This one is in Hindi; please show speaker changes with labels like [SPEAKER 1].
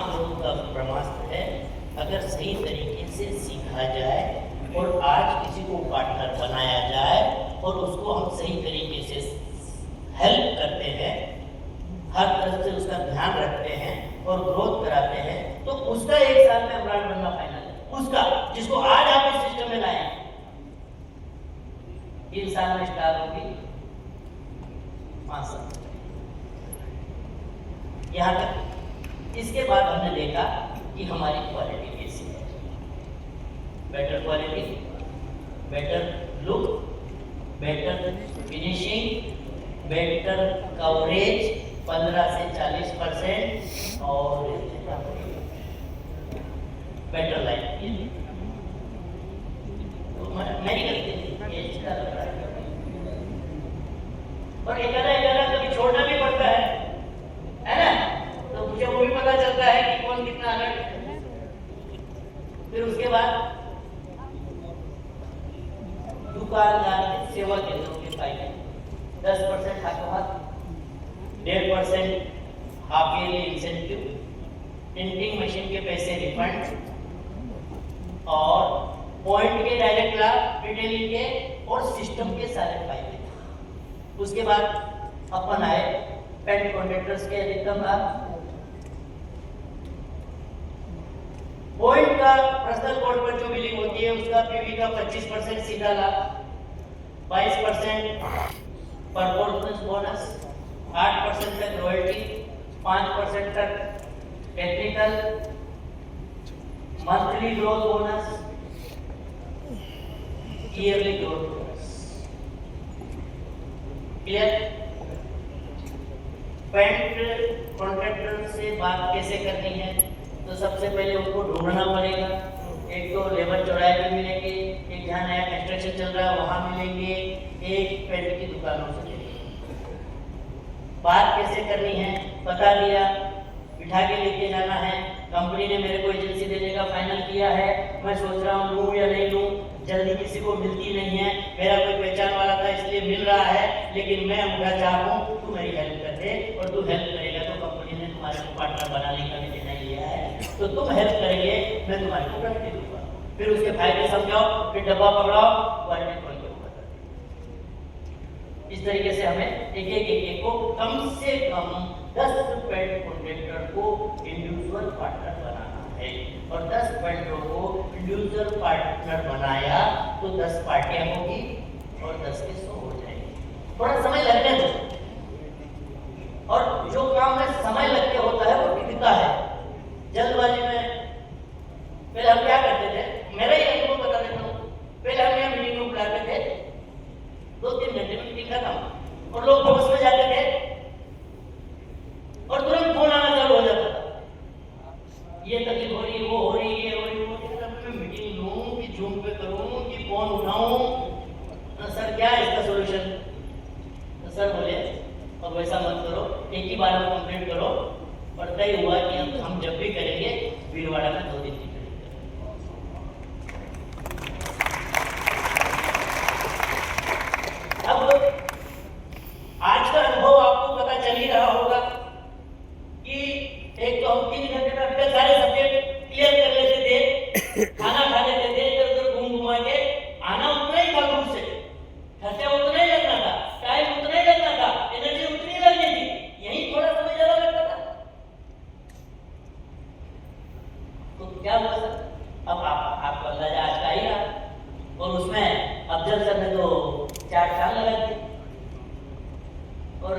[SPEAKER 1] लोगों का ब्रह्मास्त्र है, अगर सही तरीके से सीखा जाए और आज किसी को पार्टनर बनाया जाए और उसको हम सही तरीके से हेल्प करते हैं, हर तरफ से उसका ध्यान रखते हैं और ग्रोथ कराते हैं, तो उसका 1 साल में ब्रांड बनना फाइनल है। उसका जिसको आज आप इस सिस्टम में लाए 3 साल में स्टार होगी, 5 साल यहाँ तक। इसके बाद हमने देखा कि हमारी क्वालिटी कैसी है, better quality, better look, better finishing, better coverage 15 से 40% और बेटर लाइफ। तो मेरी गलती नहीं, और एक कभी छोड़ना भी पड़ता है ना, तो मुझे वो भी पता चलता है कि कौन कितना अलर्ट है। फिर उसके बाद दुकानदार के सेवा केंद्रों के फायदे 10% हाथों हाथ, 1.5% half yearly incentive, printing machine के पैसे रिफंड और पॉइंट के डायरेक्ट लाभ, रिटेलिंग के और सिस्टम के सारे फायदे। उसके बाद अपन आए पेंट कॉन्ट्रैक्टर्स के अधिकतम लाभ, पॉइंट का पर्सनल कोड पर जो बिलिंग होती है उसका पीवी का 25% सीधा लाभ, 22% परफॉर्मेंस बोनस, 8% तक रॉयल्टी, 5% तक technical, monthly growth bonus, yearly growth bonus. Clear? Paint contractor से बात कैसे करनी है, तो सबसे पहले उनको ढूंढना पड़ेगा। एक तो लेबर चौराहे पे मिलेंगे, एक जहाँ नया कंस्ट्रक्शन चल रहा है वहां मिलेंगे, एक पेंट की दुकानों से मिलेंगे। बात कैसे करनी है बता दिया, बिठा के लेके जाना है। कंपनी ने मेरे को एजेंसी देने का फाइनल किया है, मैं सोच रहा हूँ लूँ या नहीं लूँ, जल्दी किसी को मिलती नहीं है, मेरा कोई पहचान वाला था इसलिए मिल रहा है, लेकिन मैं उनका चाहूँ तू मेरी हेल्प कर दे, और तू हेल्प करेगा तो कंपनी ने तुम्हारे को पार्टनर बनाने का भी निर्णय लिया है, तो तुम हेल्प करेंगे मैं तुम्हारे को रख दूंगा। फिर उसके फायदे समझाओ, फिर डब्बा पकड़ाओ, क्वालिटी खोल के ऊपर। इस तरीके से हमें एक को कम से कम 10 पेंट कॉन्ट्रैक्टर को इंडिविजुअल पार्टनर बनाना है, और 10 पेंटरों को इंडिविजुअल पार्टनर बनाया तो 10 पार्टियां होगी और 10 के 100 हो जाएंगे। थोड़ा समय लगने दो, और जो काम में समय लग के होता है वो टिकता है। जल्दबाजी में पहले हम क्या करते थे, मेरा ही अनुभव बता देता हूँ। पहले हम यहाँ मीटिंग में बुलाते थे, 2-3 घंटे में मीटिंग खत्म, और लोग बस में जाते थे और तुरंत फोन आना चालू हो जाता था, ये तकलीफ हो रही, वो हो रही, ये हो रही, वो। मैं मीटिंग लूँ कि जूम पे करूँ कि फोन उठाऊँ, सर क्या है इसका सोल्यूशन? तो सर बोले अब वैसा मत करो, एक ही बार में कंप्लीट करो, और तय हुआ कि हम जब भी करेंगे भीलवाड़ा में 2 दिन की करेंगे। अब आज का अनुभव आपको पता चल ही रहा होगा कि एक तो हम 3 घंटे में अपने सारे सब्जेक्ट क्लियर कर लेते थे, खाना खा लेते थे, इधर उधर घूम घुमा के आना उतना ही था, दूर से खर्चा उतना ही लगना था, टाइम उतना ही लगना था, एनर्जी उतनी लगनी थी, यही थोड़ा समय ज्यादा लगता था। तो क्या हुआ सर? अब आपको अंदाजा आज का ही रहा, और उसमें अफजल सर ने तो 4 साल लगा दिए, और